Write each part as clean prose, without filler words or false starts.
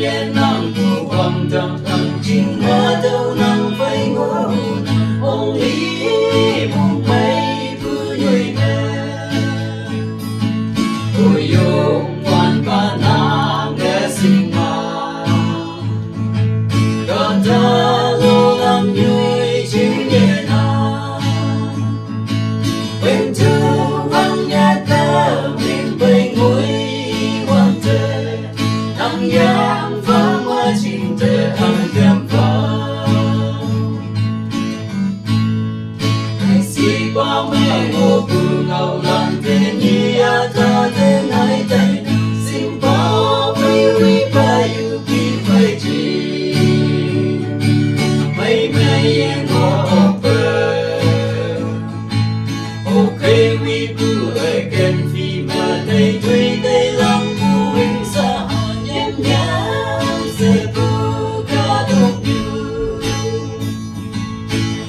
yên nắng của wangdang thằng chim hoa đâu nắng vây ngô ông lý một mây vui nuôi mẹ ôi yong quan ba na nghe sinh mà còn ta lo làm nuôi chim nhẹ na bên tu vang nhà ta mình bay ngồi quan thế nắng giang vang hoa chim tê ăn kem vang ngày xí ba mẹ ngô bù ngầu lan thế nhỉ ta thế này đây xin bao bay uy ba yu kỳ phải chi mây mây yên ngô bờ ok uy bù ở gần phi mà đây tuy đây lắm bù hình xa nhém nhám sẽ bù cả đông yêu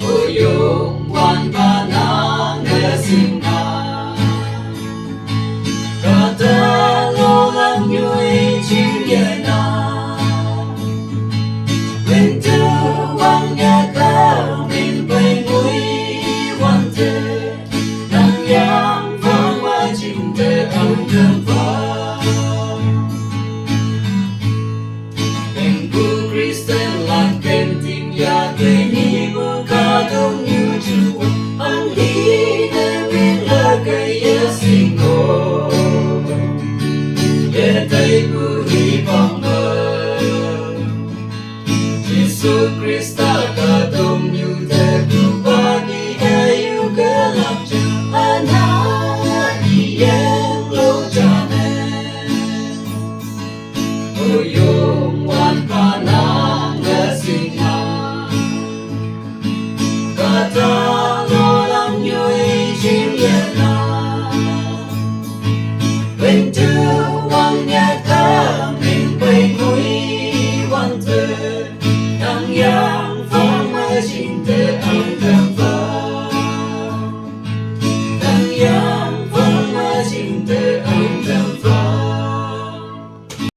ôi yong quan ba na nghe xin na cả ta lo lắng nuôi chim nhẹ na bên tu vang nhà ta mình bay núi quan thế nắng giang vang hoa chim tê âu thơm vang bên bu Christian lan bên tim ya cây ni bu ca đông như chu anh đi đến bên là cây sinh ngô ye tay bu hi vang mơ Jesus Christa ca đông như